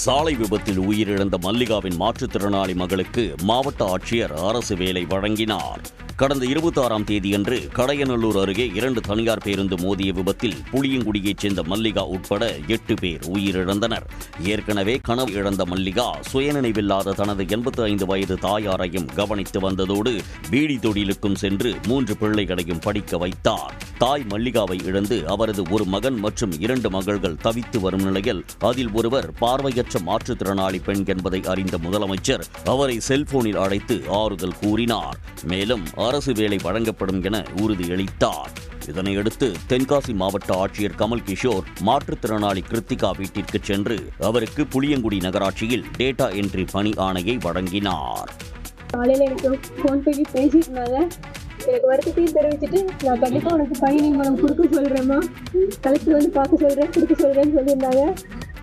சாலை விபத்தில் உயிரிழந்த மல்லிகாவின் மாற்றுத்திறனாளி மகளுக்கு மாவட்ட ஆட்சியர் அரசு வேலை வழங்கினார். கடந்த 26ஆம் தேதியன்று கடையநல்லூர் அருகே 2 தனியார் பேருந்து மோதிய விபத்தில் புளியங்குடியைச் சேர்ந்த மல்லிகா உட்பட 8 பேர் உயிரிழந்தனர். ஏற்கனவே கனவு இழந்த மல்லிகா சுயநினைவில்லாத தனது 85 வயது தாயாரையும் கவனித்து வந்ததோடு பீடி தொழிலுக்கும் சென்று 3 பிள்ளைகளையும் படிக்க வைத்தார். தாய் மல்லிகாவை இழந்து அவரது ஒரு மகன் மற்றும் 2 மகள்கள் தவித்து வரும் நிலையில் அதில் ஒருவர் பார்வையற்ற மாற்றுத்திறனாளி பெண் என்பதை அறிந்த முதலமைச்சர் அவரை செல்போனில் அழைத்து ஆறுதல் கூறினார். மேலும் அரசு வேலை வழங்கப்படும் என உறுதியளித்தார். இதனையடுத்து தென்காசி மாவட்ட ஆட்சியர் கமல் கிஷோர் மாற்றுத்திறனாளி கிருத்திகா வீட்டிற்கு சென்று அவருக்கு புளியங்குடி நகராட்சியில் டேட்டா என்ட்ரி பணி ஆணையை வழங்கினார். காலையில் எனக்கு ஃபோன் பண்ணி பேசியிருந்தாங்க. எனக்கு வருத்தத்தையும் தெரிவிச்சுட்டு நான் கண்டிப்பாக உனக்கு பணி நியமனம் கொடுக்க சொல்கிறேம்மா, கலெக்டர் வந்து பார்க்க சொல்கிறேன், கொடுக்க சொல்கிறேன்னு சொல்லியிருந்தாங்க.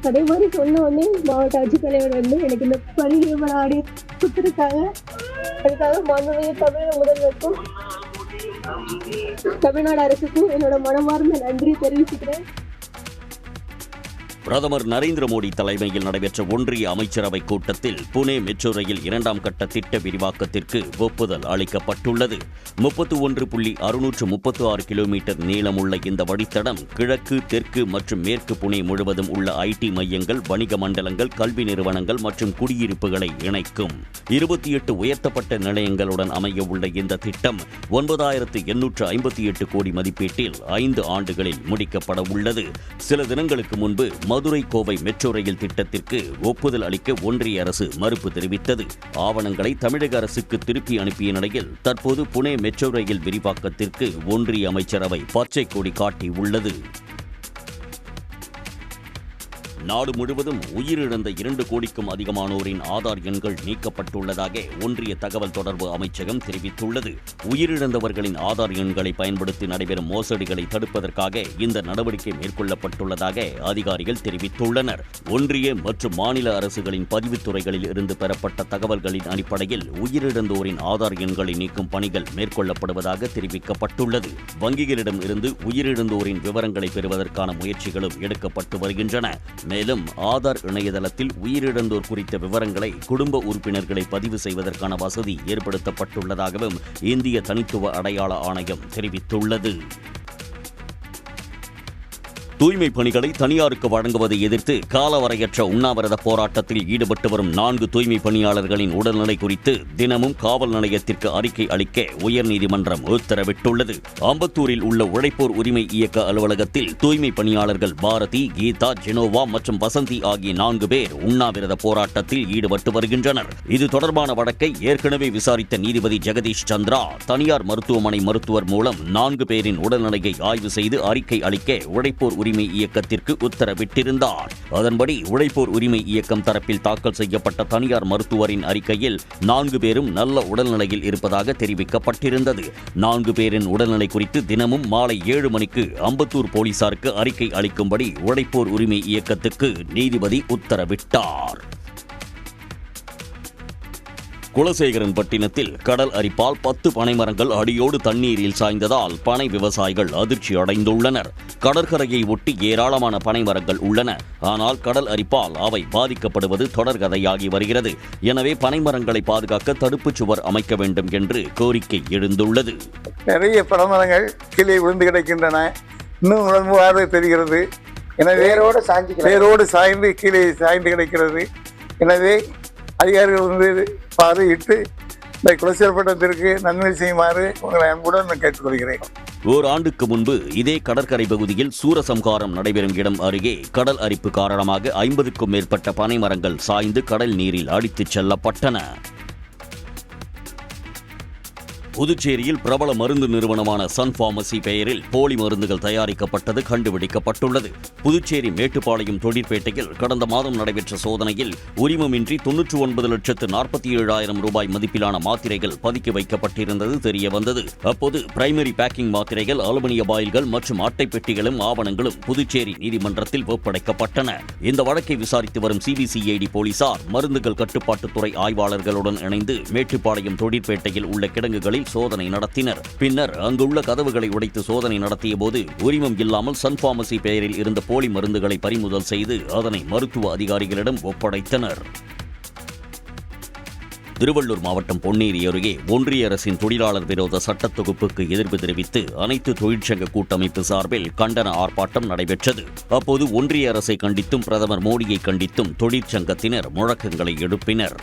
அதே மாதிரி சொன்ன உடனே மாவட்ட ஆட்சித்தலைவர் வந்து எனக்கு இந்த பணி நியமன ஆடி கொடுத்துருக்காங்க. அதுக்காக மாண்புமிகு தமிழக முதல்வருக்கும் தமிழ்நாடு அரசுக்கும் என்னோட மனமார்ந்த நன்றி தெரிவிச்சுக்கிறேன். பிரதமர் நரேந்திர மோடி தலைமையில் நடைபெற்ற ஒன்றிய அமைச்சரவை கூட்டத்தில் புனே மெட்ரோ ரயில் 2ஆம் கட்ட திட்ட விரிவாக்கத்திற்கு ஒப்புதல் அளிக்கப்பட்டுள்ளது. 31.636 கிலோமீட்டர் நீளமுள்ள இந்த வழித்தடம் கிழக்கு, தெற்கு மற்றும் மேற்கு புனே முழுவதும் உள்ள ஐடி மையங்கள், வணிக மண்டலங்கள், கல்வி நிறுவனங்கள் மற்றும் குடியிருப்புகளை இணைக்கும். 28 உயர்த்தப்பட்ட நிலையங்களுடன் அமைய உள்ள இந்த திட்டம் 9858 கோடி மதிப்பீட்டில் 5 ஆண்டுகளில் முடிக்கப்பட உள்ளது. சில தினங்களுக்கு முன்பு மதுரை கோவை மெட்ரோ ரயில் திட்டத்திற்கு ஒப்புதல் அளிக்க ஒன்றிய அரசு மறுப்பு தெரிவித்தது. ஆவணங்களை தமிழக அரசுக்கு திருப்பி அனுப்பிய நிலையில் தற்போது புனே மெட்ரோ ரயில் விரிவாக்கத்திற்கு ஒன்றிய அமைச்சரவை பச்சை கொடி காட்டியுள்ளது. நாடு முழுவதும் உயிரிழந்த 2 கோடிக்கும் அதிகமானோரின் ஆதார் எண்கள் நீக்கப்பட்டுள்ளதாக ஒன்றிய தகவல் தொடர்பு அமைச்சகம் தெரிவித்துள்ளது. உயிரிழந்தவர்களின் ஆதார் எண்களை பயன்படுத்தி நடைபெறும் மோசடிகளை தடுப்பதற்காக இந்த நடவடிக்கை மேற்கொள்ளப்பட்டுள்ளதாக அதிகாரிகள் தெரிவித்துள்ளனர். ஒன்றிய மற்றும் மாநில அரசுகளின் பதிவுத்துறைகளில் இருந்து பெறப்பட்ட தகவல்களின் அடிப்படையில் உயிரிழந்தோரின் ஆதார் எண்களை நீக்கும் பணிகள் மேற்கொள்ளப்படுவதாக தெரிவிக்கப்பட்டுள்ளது. வங்கிகளிடம் இருந்து உயிரிழந்தோரின் விவரங்களை பெறுவதற்கான முயற்சிகளும் எடுக்கப்பட்டு வருகின்றன. மேலும் ஆதார் இணையதளத்தில் உயிரிழந்தோர் குறித்த விவரங்களை குடும்ப உறுப்பினர்களை பதிவு செய்வதற்கான வசதி ஏற்படுத்தப்பட்டுள்ளதாகவும் இந்திய தனித்துவ அடையாள ஆணையம் தெரிவித்துள்ளது. தூய்மை பணிகளை தனியாருக்கு வழங்குவதை எதிர்த்து காலவரையற்ற உண்ணாவிரத போராட்டத்தில் ஈடுபட்டு வரும் 4 தூய்மை பணியாளர்களின் உடல்நிலை குறித்து தினமும் காவல் நிலையத்திற்கு அறிக்கை அளிக்க உயர்நீதிமன்றம் உத்தரவிட்டுள்ளது. அம்பத்தூரில் உள்ள உழைப்போர் உரிமை இயக்க அலுவலகத்தில் தூய்மை பணியாளர்கள் பாரதி, கீதா, ஜெனோவா மற்றும் வசந்தி ஆகிய 4 பேர் உண்ணாவிரத போராட்டத்தில் ஈடுபட்டு வருகின்றனர். இது தொடர்பான வழக்கை ஏற்கனவே விசாரித்த நீதிபதி ஜெகதீஷ் சந்திரா தனியார் மருத்துவமனை மருத்துவர் மூலம் 4 பேரின் உடல்நிலையை ஆய்வு செய்து அறிக்கை அளிக்க உழைப்போர் உரிமை இயக்கத்திற்கு உத்தரவிட்டிருந்தார். அதன்படி உழைப்போர் உரிமை இயக்கம் தரப்பில் தாக்கல் செய்யப்பட்ட தனியார் மருத்துவரின் அறிக்கையில் 4 பேரும் நல்ல உடல்நிலையில் இருப்பதாக தெரிவிக்கப்பட்டிருந்தது. 4 பேரின் உடல்நிலை குறித்து தினமும் மாலை 7 மணிக்கு அம்பத்தூர் போலீசாருக்கு அறிக்கை அளிக்கும்படி உழைப்போர் உரிமை இயக்கத்துக்கு நீதிபதி உத்தரவிட்டார். குலசேகரன்பட்டினத்தில் கடல் அரிப்பால் 10 பனைமரங்கள் அடியோடு தண்ணீரில் சாய்ந்ததால் பனை விவசாயிகள் அதிர்ச்சி அடைந்துள்ளனர். கடற்கரையை ஒட்டி ஏராளமான பனைமரங்கள் உள்ளன. ஆனால் கடல் அரிப்பால் அவை பாதிக்கப்படுவது தொடர்கதையாகி வருகிறது. எனவே பனைமரங்களை பாதுகாக்க தடுப்புச் சுவர் அமைக்க வேண்டும் என்று கோரிக்கை எழுந்துள்ளது. நிறைய பனைமரங்கள் கீழே விழுந்து கிடக்கின்றன. இன்னும் உடம்புவாறு தெரிகிறது. எனவே வேரோடு சாய்ந்து கீழே சாய்ந்து கிடக்கிறது. எனவே அதிகாரிகள் வந்து பார்வையிட்டு இந்த குலசேகரப்பட்டினத்திற்கு நன்மை செய்யுமாறு உங்களை அன்புடன் கேட்டுக்கொள்கிறேன். ஓராண்டுக்கு முன்பு இதே கடற்கரை பகுதியில் சூரசம்ஹாரம் நடைபெறும் இடம் அருகே கடல் அரிப்பு காரணமாக 50க்கும் மேற்பட்ட பனை மரங்கள் சாய்ந்து கடல் நீரில் அடித்துச் செல்லப்பட்டன. புதுச்சேரியில் பிரபல மருந்து நிறுவனமான சன் பார்மசி பெயரில் போலி மருந்துகள் தயாரிக்கப்பட்டது கண்டுபிடிக்கப்பட்டுள்ளது. புதுச்சேரி மேட்டுப்பாளையம் தொழிற்பேட்டையில் கடந்த மாதம் நடைபெற்ற சோதனையில் உரிமமின்றி 99,47,000 ரூபாய் மதிப்பிலான மாத்திரைகள் பதுக்கி வைக்கப்பட்டிருந்தது தெரியவந்தது. அப்போது பிரைமரி பேக்கிங் மாத்திரைகள், அலுமினிய பாயில்கள் மற்றும் அட்டை பெட்டிகளும் ஆவணங்களும் புதுச்சேரி நீதிமன்றத்தில் ஒப்படைக்கப்பட்டன. இந்த வழக்கை விசாரித்து வரும் சிபிசிஐடி போலீசார் மருந்துகள் கட்டுப்பாட்டுத்துறை ஆய்வாளர்களுடன் இணைந்து மேட்டுப்பாளையம் தொழிற்பேட்டையில் உள்ள கிடங்குகளில் அதிகாரிகள் சோதனை நடத்தினர். பின்னர் அங்குள்ள கதவுகளை உடைத்து சோதனை நடத்திய போது உரிமம் இல்லாமல் சன் பார்மசி பெயரில் இருந்த போலி மருந்துகளை பறிமுதல் செய்து அதனை மருத்துவ அதிகாரிகளிடம் ஒப்படைத்தனர். திருவள்ளூர் மாவட்டம் பொன்னேரி அருகே ஒன்றிய அரசின் தொழிலாளர் விரோத சட்டத் தொகுப்புக்கு எதிர்ப்பு தெரிவித்து அனைத்து தொழிற்சங்க கூட்டமைப்பு சார்பில் கண்டன ஆர்ப்பாட்டம் நடைபெற்றது. அப்போது ஒன்றிய அரசை கண்டித்தும் பிரதமர் மோடியை கண்டித்தும் தொழிற்சங்கத்தினர் முழக்கங்களை எழுப்பினர்.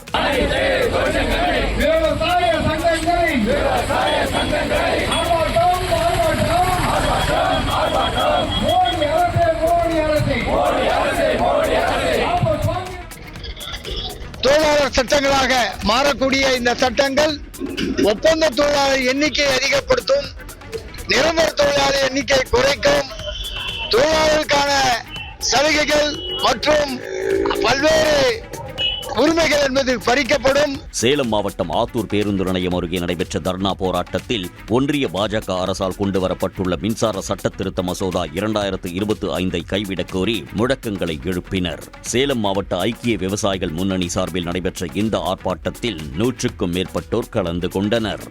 தொழிலாளர் சட்டங்களாக மாறக்கூடிய இந்த சட்டங்கள் ஒப்பந்த தொழிலாளர் எண்ணிக்கையை அதிகப்படுத்தும், நிரந்தர தொழிலாளர் எண்ணிக்கை குறைக்கும், தொழிலாளர்களுக்கான சலுகைகள் மற்றும் பல்வேறு உரிமைகள் என்பது பறிக்கப்படும். சேலம் மாவட்டம் ஆத்தூர் பேருந்து நிலையம் அருகே நடைபெற்ற தர்ணா போராட்டத்தில் ஒன்றிய பாஜக அரசால் கொண்டுவரப்பட்டுள்ள மின்சார சட்ட திருத்த மசோதா 2025 கைவிடக் கோரி முழக்கங்களை எழுப்பினர். சேலம் மாவட்ட ஐக்கிய விவசாயிகள் முன்னணி சார்பில் நடைபெற்ற இந்த ஆர்ப்பாட்டத்தில் 100க்கும் மேற்பட்டோர் கலந்து கொண்டனர்.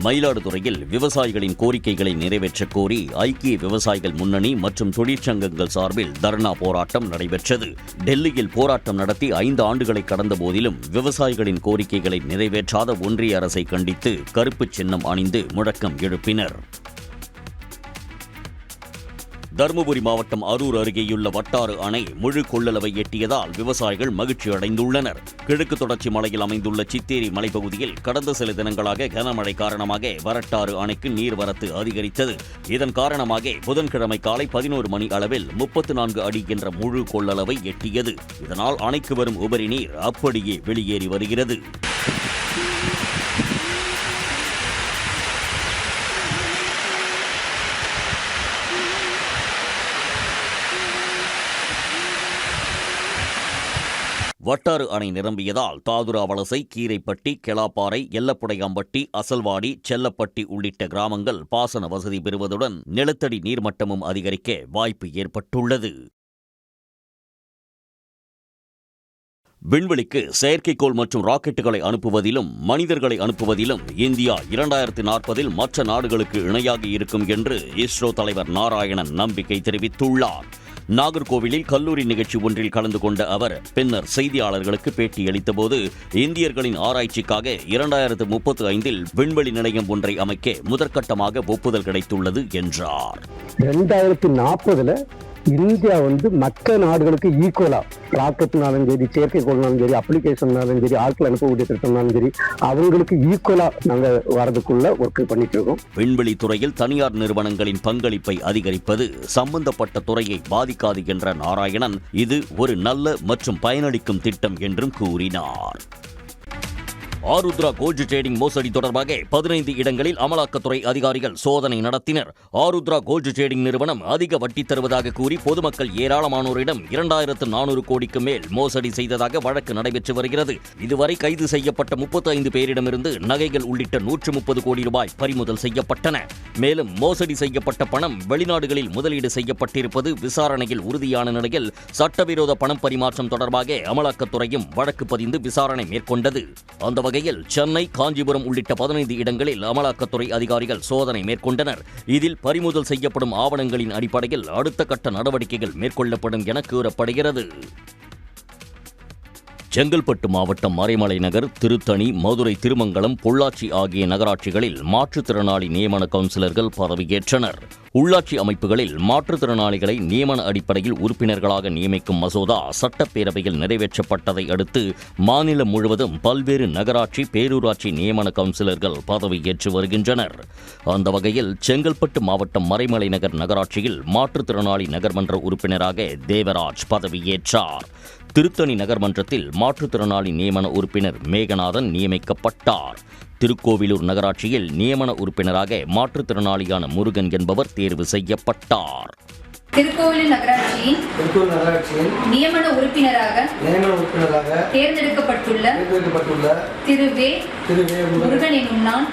மயிலாடுதுறையில் விவசாயிகளின் கோரிக்கைகளை நிறைவேற்ற கோரி ஐக்கிய விவசாயிகள் முன்னணி மற்றும் தொழிற்சங்கங்கள் சார்பில் தர்ணா போராட்டம் நடைபெற்றது. டெல்லியில் போராட்டம் நடத்தி 5 ஆண்டுகளை கடந்த போதிலும் விவசாயிகளின் கோரிக்கைகளை நிறைவேற்றாத ஒன்றிய அரசை கண்டித்து கருப்பு சின்னம் அணிந்து முழக்கம் எழுப்பினர். தருமபுரி மாவட்டம் அரூர் அருகேயுள்ள வட்டாறு அணை முழு கொள்ளளவை எட்டியதால் விவசாயிகள் மகிழ்ச்சி அடைந்துள்ளனர். கிழக்கு தொடர்ச்சி மலையில் அமைந்துள்ள சித்தேரி மலைப்பகுதியில் கடந்த சில தினங்களாக கனமழை காரணமாக வரட்டாறு அணைக்கு நீர்வரத்து அதிகரித்தது. இதன் காரணமாக புதன்கிழமை காலை 11 மணி அளவில் 34 அடி என்ற முழு கொள்ளளவை எட்டியது. இதனால் அணைக்கு வரும் உபரி நீர் அப்படியே வெளியேறி வருகிறது. வட்டாறு அணை நிரம்பியதால் தாதுரா வலசை, கீரைப்பட்டி, கெலாப்பாறை, எல்லப்புடையாம்பட்டி, அசல்வாடி, செல்லப்பட்டி உள்ளிட்ட கிராமங்கள் பாசன வசதி பெறுவதுடன் நிலத்தடி நீர்மட்டமும் அதிகரிக்க வாய்ப்பு ஏற்பட்டுள்ளது. விண்வெளிக்கு செயற்கைக்கோள் மற்றும் ராக்கெட்டுகளை அனுப்புவதிலும் மனிதர்களை அனுப்புவதிலும் இந்தியா 2040 மற்ற நாடுகளுக்கு இணையாக இருக்கும் என்று இஸ்ரோ தலைவர் நாராயணன் நம்பிக்கை தெரிவித்துள்ளார். நாகர்கோவிலில் கல்லூரி நிகழ்ச்சி ஒன்றில் கலந்து கொண்ட அவர் பின்னர் செய்தியாளர்களுக்கு பேட்டியளித்தபோது இந்தியர்களின் ஆராய்ச்சிக்காக 2035 விண்வெளி நிலையம் ஒன்றை அமைக்க முதற்கட்டமாக ஒப்புதல் கிடைத்துள்ளது என்றார். 2040 இந்தியா மற்ற நாடுகளுக்கு ஈக்குவலா ராக்கெட்னாலும் சரி, செயற்கைக்கோள்னாலும் சரி, அப்ளிகேஷன்னாலும் சரி, ஆட்கள் அனுப்பக்கூடிய திட்டம்னாலும் சரி, அவங்களுக்கு ஈக்குவலா நாங்க வரதுக்குள்ள ஒர்க் பண்ணிட்டு இருக்கோம். விண்வெளி துறையில் தனியார் நிறுவனங்களின் பங்களிப்பை அதிகரிப்பது சம்பந்தப்பட்ட துறையை பாதிக்காது என்ற நாராயணன் இது ஒரு நல்ல மற்றும் பயனளிக்கும் திட்டம் என்றும் கூறினார். ஆருத்ரா கோல்டு ட்ரேடிங் மோசடி தொடர்பாக 15 இடங்களில் அமலாக்கத்துறை அதிகாரிகள் சோதனை நடத்தினர். ஆருத்ரா கோல்டு ட்ரேடிங் நிறுவனம் அதிக வட்டி தருவதாக கூறி பொதுமக்கள் ஏராளமானோரிடம் 2400 கோடிக்கு மேல் மோசடி செய்ததாக வழக்கு நடைபெற்று வருகிறது. இதுவரை கைது செய்யப்பட்ட 35 பேரிடமிருந்து நகைகள் உள்ளிட்ட 130 கோடி ரூபாய் பறிமுதல் செய்யப்பட்டன. மேலும் மோசடி செய்யப்பட்ட பணம் வெளிநாடுகளில் முதலீடு செய்யப்பட்டிருப்பது விசாரணையில் உறுதியான நிலையில் சட்டவிரோத பணம் பரிமாற்றம் தொடர்பாக அமலாக்கத்துறையும் வழக்கு பதிந்து விசாரணை மேற்கொண்டது. அந்த வகையில் சென்னை, காஞ்சிபுரம் உள்ளிட்ட 15 இடங்களில் அமலாக்கத்துறை அதிகாரிகள் சோதனை மேற்கொண்டனர். இதில் பறிமுதல் செய்யப்படும் ஆவணங்களின் அடிப்படையில் அடுத்த கட்ட நடவடிக்கைகள் மேற்கொள்ளப்படும் என கூறப்படுகிறது. செங்கல்பட்டு மாவட்டம் மறைமலை நகர், திருத்தணி, மதுரை, திருமங்கலம், பொள்ளாச்சி ஆகிய நகராட்சிகளில் மாற்றுத்திறனாளி நியமன கவுன்சிலர்கள் பதவியேற்றனர். உள்ளாட்சி அமைப்புகளில் மாற்றுத்திறனாளிகளை நியமன அடிப்படையில் உறுப்பினர்களாக நியமிக்கும் மசோதா சட்டப்பேரவையில் நிறைவேற்றப்பட்டதை அடுத்து மாநிலம் முழுவதும் பல்வேறு நகராட்சி, பேரூராட்சி நியமன கவுன்சிலர்கள் பதவியேற்று வருகின்றனர். அந்த வகையில் செங்கல்பட்டு மாவட்டம் மறைமலை நகர் நகராட்சியில் மாற்றுத்திறனாளி நகர்மன்ற உறுப்பினராக தேவராஜ் பதவியேற்றார். திருத்தணி நகர்மன்றத்தில் மாற்றுத்திறனாளி நியமன உறுப்பினர் மேகநாதன் நியமிக்கப்பட்டார். திருக்கோவிலூர் நகராட்சியில் நியமன உறுப்பினராக மாற்றுத்திறனாளியான முருகன் என்பவர் தேர்வு செய்யப்பட்டார். திருக்கோவிலூர் நகராட்சியின் நியமன உறுப்பினராக தேர்ந்தெடுக்கப்பட்டுள்ள திரு வே முருகன் என்னும் நான்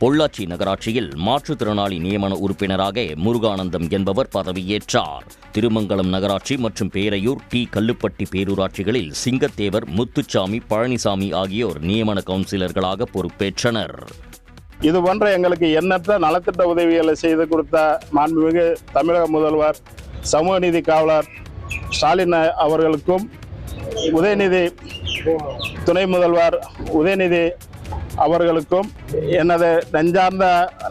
பொள்ளாச்சி நகராட்சியில் மாற்றுத்திறனாளி நியமன உறுப்பினராக முருகானந்தம் என்பவர் பதவியேற்றார். திருமங்கலம் நகராட்சி மற்றும் பேரையூர் டி கல்லுப்பட்டி பேரூராட்சிகளில் சிங்கத்தேவர், முத்துச்சாமி, பழனிசாமி ஆகியோர் நியமன கவுன்சிலர்களாக பொறுப்பேற்றனர். இது போன்ற எங்களுக்கு எண்ணற்ற நலத்திட்ட உதவிகளை செய்து கொடுத்த மாண்புமிகு தமிழக முதல்வர், சமூக நீதி காவலர் ஸ்டாலின் அவர்களுக்கும், உதயநிதி துணை முதல்வர் உதயநிதி அவர்களுக்கும் எனது நெஞ்சார்ந்த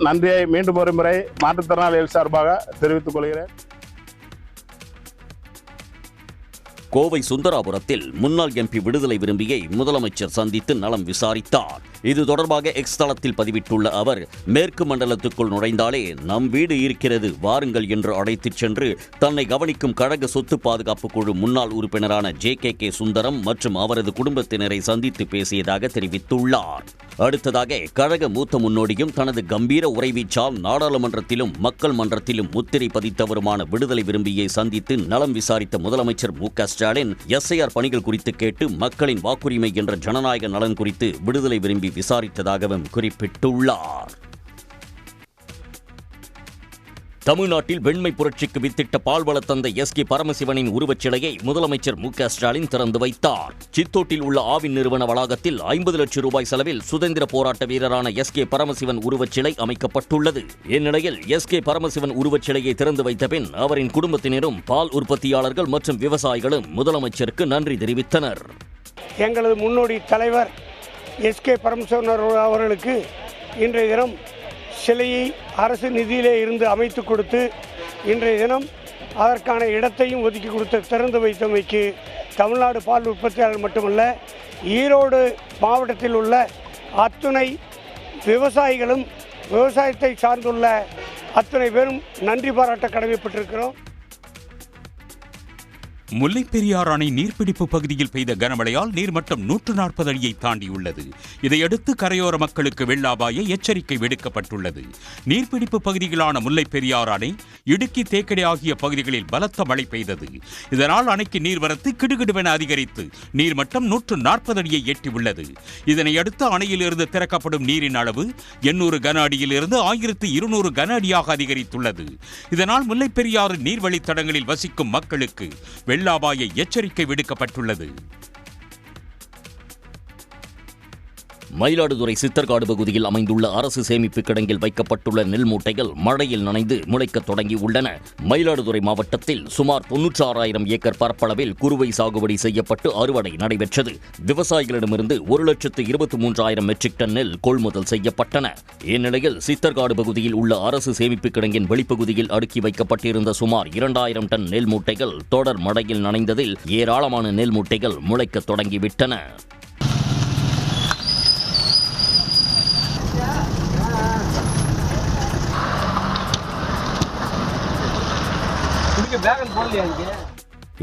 நன்றியை மீண்டும் ஒரு முறை மாற்றுத்திறனாளிகள் சார்பாக தெரிவித்துக் கொள்கிறேன். கோவை சுந்தராபுரத்தில் முன்னாள் எம்பி விடுதலை விரும்பியை முதலமைச்சர் சந்தித்து நலம் விசாரித்தார். இது தொடர்பாக எக்ஸ் தளத்தில் பதிவிட்டுள்ள அவர், மேற்கு மண்டலத்துக்குள் நுழைந்தாலே நம் வீடு இருக்கிறது வாருங்கள் என்று அழைத்துச் சென்று தன்னை கவனிக்கும் கழக சொத்து பாதுகாப்பு குழு முன்னாள் உறுப்பினரான JKK சுந்தரம் மற்றும் அவரது குடும்பத்தினரை சந்தித்து பேசியதாக தெரிவித்துள்ளார். அடுத்ததாக கழக மூத்த முன்னோடியும் தனது கம்பீர உரைவீச்சால் நாடாளுமன்றத்திலும் மக்கள் மன்றத்திலும் முத்திரை பதித்தவருமான விடுதலை விரும்பியை சந்தித்து நலம் விசாரித்த முதலமைச்சர் MK ஸ்டாலின் SIR பணிகள் குறித்து கேட்டு மக்களின் வாக்குரிமை என்ற ஜனநாயக நலன் குறித்து விடுதலை விரும்பி விசாரித்ததாகவும் குறிப்பிட்டுள்ளார். தமிழ்நாட்டில் வெண்மை புரட்சிக்கு வித்திட்ட பால்வள தந்தை SK பரமசிவனின் உருவச்சிலையை முதலமைச்சர் MK ஸ்டாலின் திறந்து வைத்தார். சித்தோட்டில் உள்ள ஆவின் நிறுவன வளாகத்தில் 50 லட்சம் ரூபாய் செலவில் சுதந்திர போராட்ட வீரரான SK பரமசிவன் உருவச்சிலை அமைக்கப்பட்டுள்ளது. இந்நிலையில் SK பரமசிவன் உருவச்சிலையை திறந்து வைத்த பின் அவரின் குடும்பத்தினரும், பால் உற்பத்தியாளர்கள் மற்றும் விவசாயிகளும் முதலமைச்சருக்கு நன்றி தெரிவித்தனர். எங்களது முன்னோடி தலைவர் SK பரமசிவன் அவர்களுக்கு இன்றைய தினம் சிலையை அரசு நிதியிலே இருந்து அமைத்து கொடுத்து இன்றைய தினம் அதற்கான இடத்தையும் ஒதுக்கி கொடுத்து திறந்து வைத்தமைக்கு தமிழ்நாடு பால் உற்பத்தியாளர் மட்டுமல்ல, ஈரோடு மாவட்டத்தில் உள்ள அத்துணை விவசாயிகளும் விவசாயத்தை சார்ந்துள்ள அத்துணை பேரும் நன்றி பாராட்ட கடமைப்பட்டிருக்கிறோம். முல்லைப் பெரியாறு அணை நீர்பிடிப்பு பகுதியில் பெய்த கனமழையால் நீர்மட்டம் 140 அடியை தாண்டியுள்ளது. இதையடுத்து கரையோர மக்களுக்கு வெள்ள அபாய எச்சரிக்கை விடுக்கப்பட்டுள்ளது. நீர்பிடிப்பு பகுதிகளான முல்லைப் பெரியாறு அணை, இடுக்கி, தேக்கடி ஆகிய பகுதிகளில் பலத்த மழை பெய்தது. இதனால் அணைக்கு நீர்வரத்து கிடுகிடுவென அதிகரித்து நீர்மட்டம் 140 அடியை எட்டியுள்ளது. இதனையடுத்து அணையிலிருந்து திறக்கப்படும் நீரின் அளவு 800 கன அடியிலிருந்து 1200 கன அடியாக அதிகரித்துள்ளது. இதனால் முல்லைப் பெரியாறு நீர்வழித்தடங்களில் வசிக்கும் மக்களுக்கு வெள்ள அபாய எச்சரிக்கை விடுக்கப்பட்டுள்ளது. மயிலாடுதுறை சித்தர்காடு பகுதியில் அமைந்துள்ள அரசு சேமிப்பு கிடங்கில் வைக்கப்பட்டுள்ள நெல் மூட்டைகள் மழையில் நனைந்து முளைக்கத் தொடங்கியுள்ளன. மயிலாடுதுறை மாவட்டத்தில் சுமார் 96,000 ஏக்கர் பரப்பளவில் குறுவை சாகுபடி செய்யப்பட்டு அறுவடை நடைபெற்றது. விவசாயிகளிடமிருந்து 1,23,000 மெட்ரிக் டன் நெல் கொள்முதல் செய்யப்பட்டன. இந்நிலையில் சித்தர்காடு பகுதியில் உள்ள அரசு சேமிப்பு கிடங்கின் வெளிப்பகுதியில் அடுக்கி வைக்கப்பட்டிருந்த சுமார் 2,000 டன் நெல் மூட்டைகள் தொடர் மழையில் நனைந்ததில் ஏராளமான நெல் மூட்டைகள் முளைக்கத் தொடங்கிவிட்டன.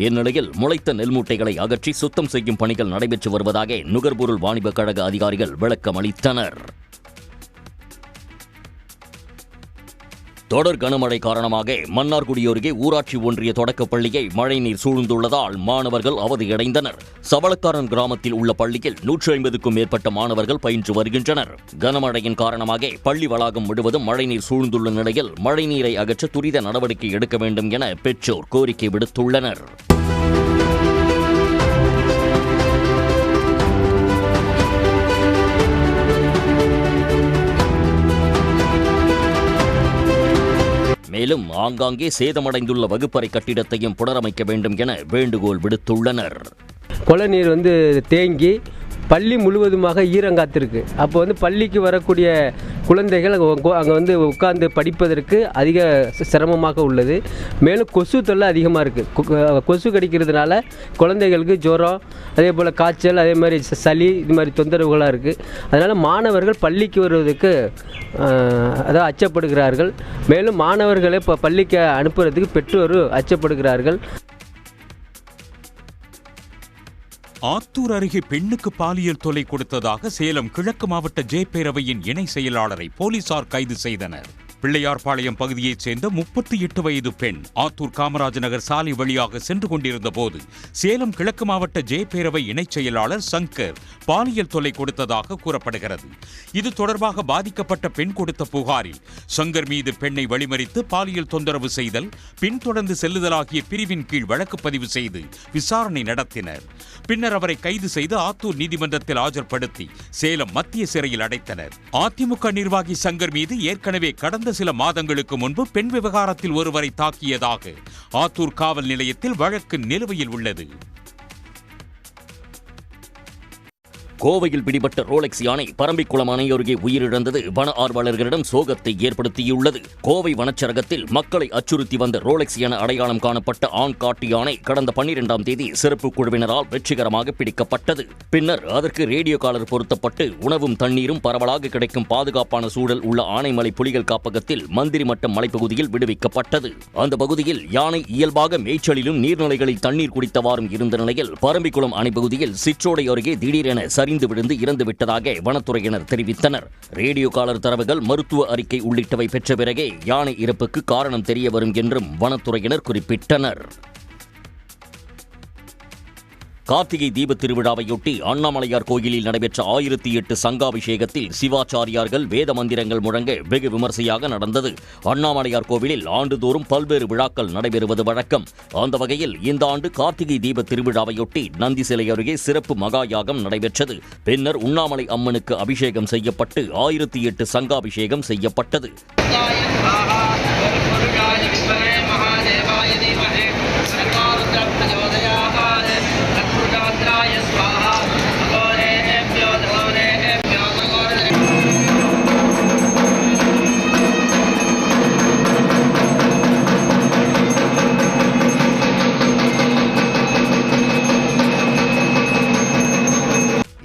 இந்நிலையில் முளைத்த நெல் மூட்டைகளை அகற்றி சுத்தம் செய்யும் பணிகள் நடைபெற்று வருவதாக நுகர்பொருள் வாணிப கழக அதிகாரிகள் விளக்கம் அளித்தனர். தொடர் கனமழை காரணமாக மன்னார்குடி அருகே ஊராட்சி ஒன்றிய தொடக்கப் பள்ளியை மழைநீர் சூழ்ந்துள்ளதால் மாணவர்கள் அவதியடைந்தனர். சவளக்காரன் கிராமத்தில் உள்ள பள்ளியில் 150க்கும் மேற்பட்ட மாணவர்கள் பயின்று வருகின்றனர். கனமழையின் காரணமாக பள்ளி வளாகம் முழுவதும் மழைநீர் சூழ்ந்துள்ள நிலையில் மழைநீரை அகற்ற துரித நடவடிக்கை எடுக்க வேண்டும் என பெற்றோர் கோரிக்கை விடுத்துள்ளனர். மேலும் ஆங்காங்கே சேதமடைந்துள்ள வகுப்பறை கட்டிடத்தையும் புனரமைக்க வேண்டும் என வேண்டுகோள் விடுத்துள்ளனர். கொலை நீர் தேங்கி பள்ளி முழுவதுமாக ஈரங்காத்திருக்கு. அப்போ பள்ளிக்கு வரக்கூடிய குழந்தைகள் அங்கே உட்கார்ந்து படிப்பதற்கு அதிக சிரமமாக உள்ளது. மேலும் கொசு தொல்லை அதிகமாக இருக்குது. கொசு கடிக்கிறதுனால குழந்தைகளுக்கு ஜுரம், அதே போல் காய்ச்சல், அதே மாதிரி சளி, இது மாதிரி தொந்தரவுகளாக இருக்குது. அதனால் மாணவர்கள் பள்ளிக்கு வருவதற்கு அச்சப்படுகிறார்கள். மேலும் மாணவர்களை இப்போ பள்ளிக்கு அனுப்புறதுக்கு பெற்றோர் அச்சப்படுகிறார்கள். ஆத்தூர் அருகே பெண்ணுக்கு பாலியல் தொல்லை கொடுத்ததாக சேலம் கிழக்கு மாவட்ட ஜே பேரவையின் இணை செயலாளரை போலீசார் கைது செய்தனர். பிள்ளையார்பாளையம் பகுதியைச் சேர்ந்த 38 வயது பெண் ஆத்தூர் காமராஜ் நகர் சாலை வழியாக சென்று கொண்டிருந்த போது சேலம் கிழக்கு மாவட்ட ஜே பேரவை இணைச் செயலாளர் சங்கர் பாலியல் தொல்லை கொடுத்ததாக கூறப்படுகிறது. இது தொடர்பாக பாதிக்கப்பட்ட பெண் கொடுத்த புகாரில் சங்கர் மீது பெண்ணை வழிமறித்து பாலியல் தொந்தரவு செய்தல், பின்தொடர்ந்து செல்லுதல் ஆகிய பிரிவின் கீழ் வழக்கு பதிவு செய்து விசாரணை நடத்தினர். பின்னர் அவரை கைது செய்து ஆத்தூர் நீதிமன்றத்தில் ஆஜர்படுத்தி சேலம் மத்திய சிறையில் அடைத்தனர். அதிமுக நிர்வாகி சங்கர் மீது ஏற்கனவே கடந்த சில மாதங்களுக்கு முன்பு பெண் விவகாரத்தில் ஒருவரை தாக்கியதாக ஆத்தூர் காவல் நிலையத்தில் வழக்கு நிலுவையில் உள்ளது. கோவையில் பிடிபட்ட ரோலெக்ஸ் யானை பரம்பிக்குளம் அணை அருகே உயிரிழந்தது வன ஆர்வலர்களிடம் சோகத்தை ஏற்படுத்தியுள்ளது. கோவை வனச்சரகத்தில் மக்களை அச்சுறுத்தி வந்த ரோலெக்ஸ் என அடையாளம் காணப்பட்ட ஆண் காட்டு யானை கடந்த 12ஆம் தேதி சிறப்பு குழுவினரால் வெற்றிகரமாக பிடிக்கப்பட்டது. பின்னர் அதற்கு ரேடியோ காலர் பொருத்தப்பட்டு உணவும் தண்ணீரும் பரவலாக கிடைக்கும் பாதுகாப்பான சூழல் உள்ள ஆனைமலை புலிகள் காப்பகத்தில் மந்திரிமட்டம் மலைப்பகுதியில் விடுவிக்கப்பட்டது. அந்த பகுதியில் யானை இயல்பாக மேய்ச்சலிலும் நீர்நிலைகளில் தண்ணீர் குடித்தவாறும் இருந்த நிலையில் பரம்பிக்குளம் அணை பகுதியில் சிற்றோடை அருகே திடீரென விழுந்து இறந்து விட்டதாக வனத்துறையினர் தெரிவித்தனர். ரேடியோ காலர் தரவுகள், மருத்துவ அறிக்கை உள்ளிட்டவை பெற்ற பிறகே யானை இறப்புக்கு காரணம் தெரிய வரும் என்றும் வனத்துறையினர் குறிப்பிட்டனர். கார்த்திகை தீபத் திருவிழாவையொட்டி அண்ணாமலையார் கோயிலில் நடைபெற்ற 1008 சங்காபிஷேகத்தில் சிவாச்சாரியார்கள் வேத மந்திரங்கள் முழங்க வெகு விமர்சையாக நடந்தது. அண்ணாமலையார் கோவிலில் ஆண்டுதோறும் பல்வேறு விழாக்கள் நடைபெறுவது வழக்கம். அந்த வகையில் இந்த ஆண்டு கார்த்திகை தீபத் திருவிழாவையொட்டி நந்தி சிலை அருகே சிறப்பு மகா யாகம் நடைபெற்றது. பின்னர் உண்ணாமலை அம்மனுக்கு அபிஷேகம் செய்யப்பட்டு 1008 சங்காபிஷேகம் செய்யப்பட்டது.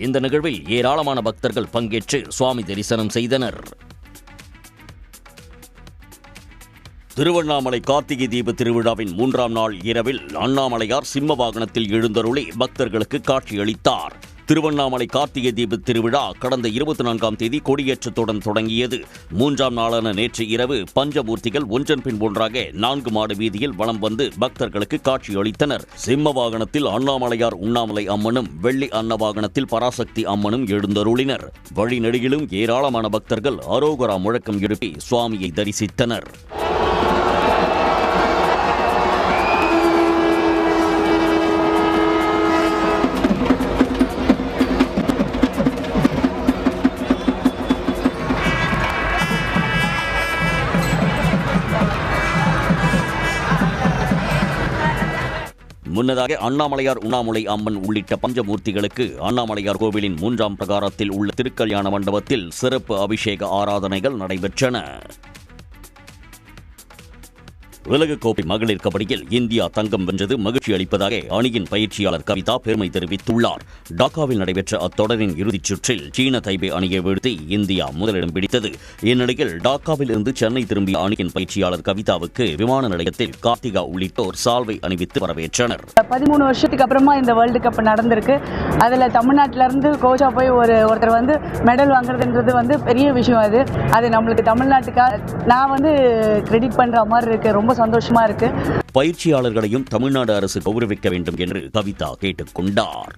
இந்த நிகழ்வில் ஏராளமான பக்தர்கள் பங்கேற்று சுவாமி தரிசனம் செய்தனர். திருவண்ணாமலை கார்த்திகை தீப திருவிழாவின் 3ஆம் நாள் இரவில் அண்ணாமலையார் சிம்ம வாகனத்தில் எழுந்தருளி பக்தர்களுக்கு காட்சியளித்தார். திருவண்ணாமலை கார்த்திகை தீப திருவிழா கடந்த 24ஆம் தேதி கொடியேற்றத்துடன் தொடங்கியது. 3ஆம் நாளான நேற்று இரவு பஞ்சமூர்த்திகள் ஒன்றன் பின் ஒன்றாக 4 மாடு வீதியில் வலம் வந்து பக்தர்களுக்கு காட்சியளித்தனர். சிம்ம வாகனத்தில் அண்ணாமலையார் உண்ணாமலை அம்மனும், வெள்ளி அன்ன வாகனத்தில் பராசக்தி அம்மனும் எழுந்தருளினர். வழிநெடுகிலும் ஏராளமான பக்தர்கள் அரோகரா முழக்கம் எழுப்பி சுவாமியை தரிசித்தனர். முன்னதாக அண்ணாமலையார் உண்ணாமலை அம்மன் உள்ளிட்ட பஞ்சமூர்த்திகளுக்கு அண்ணாமலையார் கோவிலின் 3ஆம் பிரகாரத்தில் உள்ள திருக்கல்யாண மண்டபத்தில் சிறப்பு அபிஷேக ஆராதனைகள் நடைபெற்றன. உலகக்கோப்பை மகளிர் கபடியில் இந்தியா தங்கம் வென்றது மகிழ்ச்சி அளிப்பதாக அணியின் பயிற்சியாளர் கவிதா பெருமை தெரிவித்துள்ளார். டாக்காவில் நடைபெற்ற அத்தொடரின் இறுதிச் சுற்றில் சீன தைபே அணியை வீழ்த்தி இந்தியா முதலிடம் பிடித்தது. இந்நிலையில் டாக்காவில் இருந்து சென்னை திரும்பிய அணியின் பயிற்சியாளர் கவிதாவுக்கு விமான நிலையத்தில் கார்த்திகா உள்ளிட்டோர் சால்வை அணிவித்து வரவேற்றனர். 13 வருஷத்துக்கு அப்புறமா இந்த வேர்ல்டு கப் நடந்திருக்கு. அதில் தமிழ்நாட்டில இருந்து கோச்சா போய் ஒருத்தர் மெடல் வாங்குறதுன்றது பெரிய விஷயம். அது நம்மளுக்கு தமிழ்நாட்டுக்காக நான் கிரெடிட் பண்ற மாதிரி இருக்கு. ரொம்ப சந்தோஷமா இருக்கு. பயிற்சியாளர்களையும் தமிழ்நாடு அரசு கௌரவிக்க வேண்டும் என்று கவிதா கேட்டுக்கொண்டார்.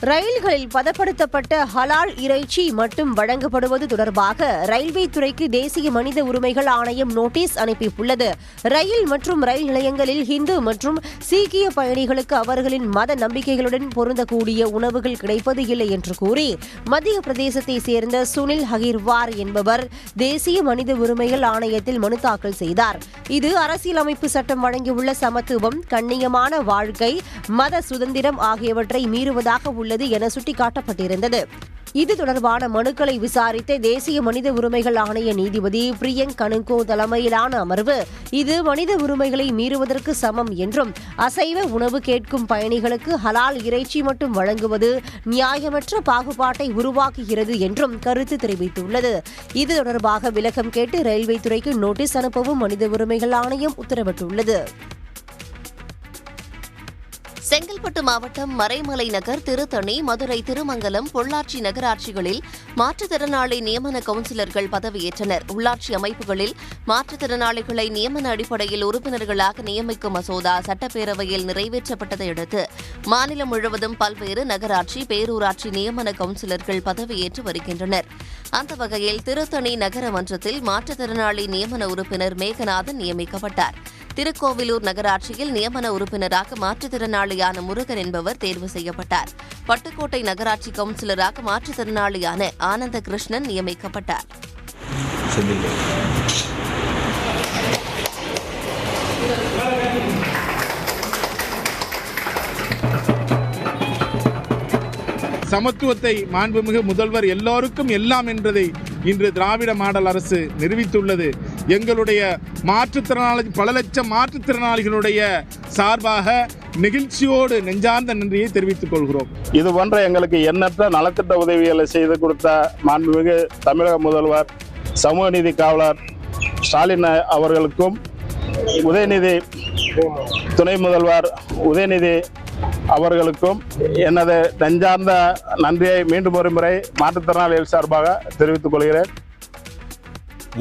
ரயில்களில் பதப்படுத்தப்பட்ட ஹலால் இறைச்சி மட்டும் வழங்கப்படுவது தொடர்பாக ரயில்வே துறைக்கு தேசிய மனித உரிமைகள் ஆணையம் நோட்டீஸ் அனுப்பியுள்ளது. ரயில் மற்றும் ரயில் நிலையங்களில் இந்து மற்றும் சீக்கிய பயணிகளுக்கு அவர்களின் மத நம்பிக்கைகளுடன் பொருந்தக்கூடிய உணவுகள் கிடைப்பது இல்லை என்று கூறி மத்திய பிரதேசத்தை சேர்ந்த சுனில் ஹகிர்வார் என்பவர் தேசிய மனித உரிமைகள் ஆணையத்தில் மனு தாக்கல் செய்தார். இது அரசியலமைப்பு சட்டம் வழங்கியுள்ள சமத்துவம், கண்ணியமான வாழ்க்கை, மத சுதந்திரம் ஆகியவற்றை மீறுவதாக என சுட்டிக்காட்டப்பட்டிருந்தது. இது தொடர்பான மனுக்களை விசாரித்த தேசிய மனித உரிமைகள் ஆணைய நீதிபதி பிரியங்க் கனுங்கோ தலைமையிலான அமர்வு இது மனித உரிமைகளை மீறுவதற்கு சமம் என்றும், அசைவ உணவு கேட்கும் பயணிகளுக்கு ஹலால் இறைச்சி மட்டும் வழங்குவது நியாயமற்ற பாகுபாட்டை உருவாக்குகிறது என்றும் கருத்து தெரிவித்துள்ளது. இது தொடர்பாக விளக்கம் கேட்டு ரயில்வே துறைக்கு நோட்டீஸ் அனுப்பவும் மனித உரிமைகள் ஆணையம் உத்தரவிட்டுள்ளது. செங்கல்பட்டு மாவட்டம் மறைமலை நகர், திருத்தணி, மதுரை, திருமங்கலம், பொள்ளாச்சி நகராட்சிகளில் மாற்றுத்திறனாளி நியமன கவுன்சிலர்கள் பதவியேற்றனர். உள்ளாட்சி அமைப்புகளில் மாற்றுத்திறனாளிகளை நியமன அடிப்படையில் உறுப்பினர்களாக நியமிக்கும் மசோதா சட்டப்பேரவையில் நிறைவேற்றப்பட்டதை அடுத்து மாநிலம் முழுவதும் பல்வேறு நகராட்சி, பேரூராட்சி நியமன கவுன்சிலர்கள் பதவியேற்று வருகின்றனர். அந்த வகையில் திருத்தணி நகர மன்றத்தில் மாற்றுத்திறனாளி நியமன உறுப்பினர் மேகநாதன் நியமிக்கப்பட்டார். திருக்கோவிலூர் நகராட்சியில் நியமன உறுப்பினராக மாற்றுத்திறனாளியான முருகன் என்பவர் தேர்வு செய்யப்பட்டார். பட்டுக்கோட்டை நகராட்சி கவுன்சிலராக மாற்றுத்திறனாளியான ஆனந்த கிருஷ்ணன் நியமிக்கப்பட்டார். சமத்துவத்தை மாண்புமிகு முதல்வர் எல்லோருக்கும் எல்லாம் என்றதை இன்று திராவிட மாடல் அரசு நிரூபித்துள்ளது. எங்களுடைய மாற்றுத்திறனாளி பல லட்சம் மாற்றுத்திறனாளிகளுடைய சார்பாக நெகிழ்ச்சியோடு நெஞ்சார்ந்த நன்றியை தெரிவித்துக் கொள்கிறோம். இது போன்ற எங்களுக்கு எண்ணற்ற நலத்திட்ட உதவிகளை செய்து கொடுத்த மாண்புமிகு தமிழக முதல்வர், சமூக நீதி காவலர் ஸ்டாலின் அவர்களுக்கும், உதயநிதி துணை முதல்வர் உதயநிதி அவர்களுக்கும் எனது நெஞ்சார்ந்த நன்றியை மீண்டும் ஒரு முறை மாற்றுத்திறனாளிகள் சார்பாக தெரிவித்துக் கொள்கிறேன்.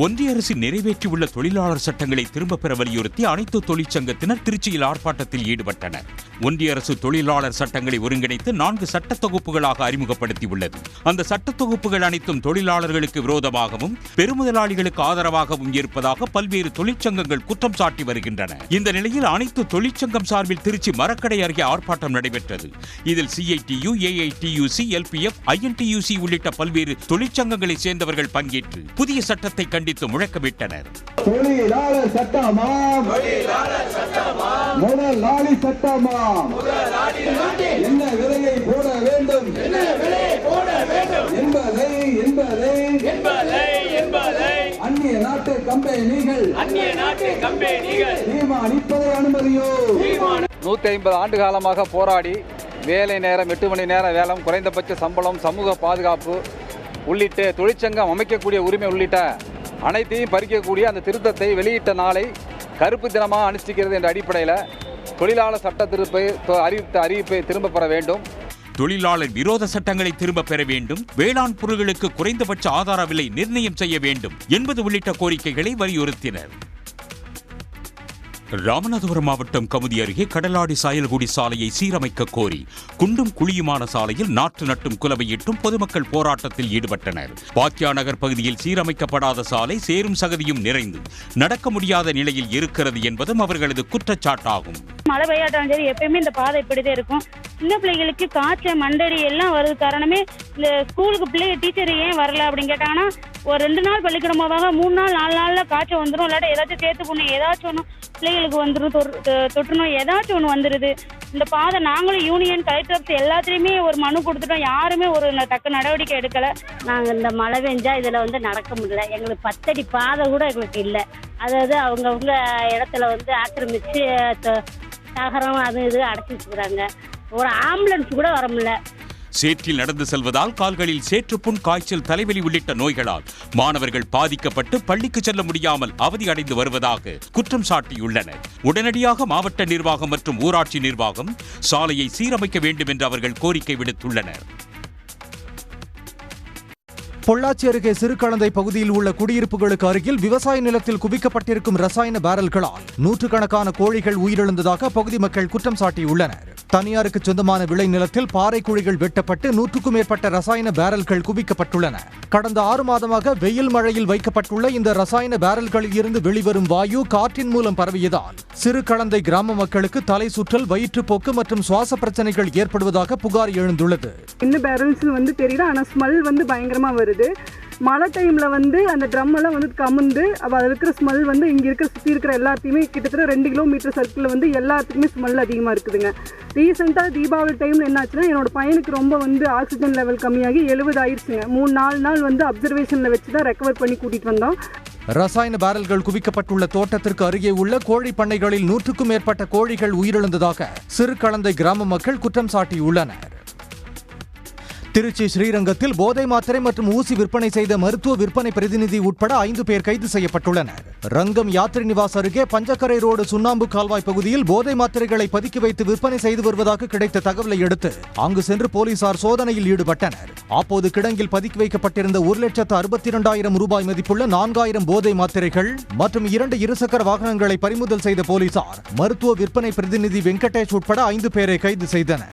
ஒன்றிய அரசு நிறைவேற்றியுள்ள தொழிலாளர் சட்டங்களை திரும்பப் பெற வலியுறுத்தி அனைத்து தொழிற்சங்கத்தினர் திருச்சியில் ஆர்ப்பாட்டத்தில் ஈடுபட்டனர். ஒன்றிய அரசு தொழிலாளர் சட்டங்களை ஒருங்கிணைத்து 4 சட்ட தொகுப்புகளாக அறிமுகப்படுத்தியுள்ளது. அந்த சட்ட தொகுப்புகள் அனைத்தும் தொழிலாளர்களுக்கு விரோதமாகவும் பெருமுதலாளிகளுக்கு ஆதரவாகவும் இருப்பதாக பல்வேறு தொழிற்சங்கங்கள் குற்றம் சாட்டி வருகின்றன. இந்த நிலையில் அனைத்து தொழிற்சங்கம் சார்பில் திருச்சி மரக்கடை அருகே ஆர்ப்பாட்டம் நடைபெற்றது. இதில் CITU, AITUC, LPF, INTUC உள்ளிட்ட பல்வேறு தொழிற்சங்கங்களைச் சேர்ந்தவர்கள் பங்கேற்று புதிய சட்டத்தை கண்டித்து முழக்கமிட்டனர். தொழிலாளர் சட்டமாம், முதலாளி சட்டமாம், என்ன விலையை போட வேண்டும் என்பதை அந்நிய நாட்டு கம்பெனிகள் தீர்மானிப்பதை அனுமதியோ. 150 ஆண்டு காலமாக போராடி வேலை நேரம் 8 மணி நேர வேலை, குறைந்தபட்ச சம்பளம், சமூக பாதுகாப்பு உள்ளிட்ட தொழிற்சங்கம் அமைக்கக்கூடிய உரிமை உள்ளிட்ட அனைத்தையும் பறிக்கக்கூடிய அந்த திருத்தத்தை வெளியிட்ட நாளை கருப்பு தினமாக அனுஷ்டிக்கிறது என்ற அடிப்படையில் தொழிலாளர் சட்ட அறிவிப்பை திரும்ப பெற வேண்டும். தொழிலாளர் விரோத சட்டங்களை திரும்ப பெற வேண்டும், வேளாண் பொருட்களுக்கு குறைந்தபட்ச ஆதார விலை நிர்ணயம் செய்ய வேண்டும் என்பது உள்ளிட்ட கோரிக்கைகளை வலியுறுத்தினர். ராமநாதபுரம் மாவட்டம் கமுதி அருகே கடலாடி சாயல்குடி சாலையை சீரமைக்க கோரி குண்டும் குழியுமான சாலையில் நாற்று நட்டும் குலவையிட்டும் பொதுமக்கள் போராட்டத்தில் ஈடுபட்டனர். பாக்கியா நகர் பகுதியில் சீரமைக்கப்படாத சாலை சேரும் சகதியும் நிறைந்து நடக்க முடியாத நிலையில் இருக்கிறது என்பதும் அவர்களது குற்றச்சாட்டாகும். மழை பெய்யாட்டாலும் சரி, எப்பயுமே இந்த பாதை இப்படிதான் இருக்கும். சின்ன பிள்ளைகளுக்கு காய்ச்சல், மண்டடி எல்லாம் வருது. காரணமே இந்த ஸ்கூலுக்கு பிள்ளைங்க டீச்சர் ஏன் வரல அப்படின்னு கேட்டாங்கன்னா, ஒரு 2 நாள் பள்ளிக்கூடம் போவாங்க, 3 நாள் 4 நாள்ல காய்ச்சல் வந்துடும், இல்லாட்ட ஏதாச்சும் சேர்த்து போடணும், ஏதாச்சும் ஒன்று பிள்ளைகளுக்கு வந்துடும், தொற்றுநோய் ஏதாச்சும் ஒன்று வந்துடுது. இந்த பாதை நாங்களும் யூனியன், கலெக்டர் எல்லாத்துலேயுமே ஒரு மனு கொடுத்துட்டோம், யாருமே ஒரு தக்க நடவடிக்கை எடுக்கலை. நாங்கள் இந்த மழை பெஞ்சா இதில் நடக்க முடியல. எங்களுக்கு 10 அடி பாதை கூட எங்களுக்கு இல்லை. அதாவது அவங்கவுங்க இடத்துல ஆக்கிரமிச்சு தகரம் அது இது அடைச்சி வச்சுக்கிறாங்க. ஒரு ஆம்புலன்ஸ் கூட வர முடியல. சேற்றில் நடந்து செல்வதால் கால்களில் சேற்றுப்புண், காய்ச்சல், தலைவலி உள்ளிட்ட நோய்களால் மாணவர்கள் பாதிக்கப்பட்டு பள்ளிக்கு செல்ல முடியாமல் அவதி அடைந்து வருவதாக குற்றம் சாட்டியுள்ளனர். உடனடியாக மாவட்ட நிர்வாகம் மற்றும் ஊராட்சி நிர்வாகம் சாலையை சீரமைக்க வேண்டும் என்று அவர்கள் கோரிக்கை விடுத்துள்ளனர். பொள்ளாச்சி அருகே சிறுகழந்தை பகுதியில் உள்ள குடியிருப்புகளுக்கு அருகில் விவசாய நிலத்தில் குவிக்கப்பட்டிருக்கும் ரசாயன பேரல்களால் நூற்றுக்கணக்கான கோழிகள் உயிரிழந்ததாக அப்பகுதி மக்கள் குற்றம் சாட்டியுள்ளனர். தனியாருக்கு சொந்தமான விளை நிலத்தில் பாறை குழிகள் வெட்டப்பட்டு 100க்கும் மேற்பட்ட ரசாயன பேரல்கள் குவிக்கப்பட்டுள்ளன. கடந்த 6 மாதமாக வெயில் மழையில் வைக்கப்பட்டுள்ள இந்த ரசாயன பேரல்களில் இருந்து வெளிவரும் வாயு காற்றின் மூலம் பரவியதால் சிறுகழந்தை கிராம மக்களுக்கு தலை சுற்றல், வயிற்றுப்போக்கு மற்றும் சுவாச பிரச்சனைகள் ஏற்படுவதாக புகார் எழுந்துள்ளது. இந்த பேரல்ஸ் தெரியல, ஆனா ஸ்மெல் பயங்கரமா வருது. மழை டைம்ல அந்த ட்ரம் எல்லாம் கமுந்து அதில் இருக்கிற ஸ்மெல் இங்க இருக்க சுற்றி இருக்கிற எல்லாத்தையுமே கிட்டத்தட்ட 2 கிலோமீட்டர் சர்க்கிள் எல்லாத்துக்குமே ஸ்மெல் அதிகமாக இருக்குதுங்க. ரீசெண்டாக தீபாவளி டைம்ல என்னாச்சுன்னா, என்னோட பையனுக்கு ரொம்ப ஆக்சிஜன் லெவல் கம்மியாகி 70 ஆயிடுச்சுங்க. 3-4 நாள் அப்சர்வேஷன்ல வச்சு தான் ரெக்கவர் பண்ணி கூட்டிட்டு வந்தோம். ரசாயன பேரல்கள் குவிக்கப்பட்டுள்ள தோட்டத்திற்கு அருகே உள்ள கோழி பண்ணைகளில் 100க்கும் மேற்பட்ட கோழிகள் உயிரிழந்ததாக சிறுகழந்தை கிராம மக்கள் குற்றம் சாட்டியுள்ளனர். திருச்சி ஸ்ரீரங்கத்தில் போதை மாத்திரை மற்றும் ஊசி விற்பனை செய்த மருத்துவ விற்பனை பிரதிநிதி உட்பட 5 பேர் கைது செய்யப்பட்டுள்ளனர். ரங்கம் யாத்ரி நிவாஸ் அருகே பஞ்சக்கரை ரோடு சுண்ணாம்பு கால்வாய் பகுதியில் போதை மாத்திரைகளை பதுக்கி வைத்து விற்பனை செய்து வருவதாக கிடைத்த தகவலை அடுத்து அங்கு சென்று போலீசார் சோதனையில் ஈடுபட்டனர். அப்போது கிடங்கில் பதுக்கி வைக்கப்பட்டிருந்த 1,62,000 ரூபாய் மதிப்புள்ள 4,000 போதை மாத்திரைகள் மற்றும் 2 இருசக்கர வாகனங்களை பறிமுதல் செய்த போலீசார் மருத்துவ விற்பனை பிரதிநிதி வெங்கடேஷ் உட்பட 5 பேரை கைது செய்தனர்.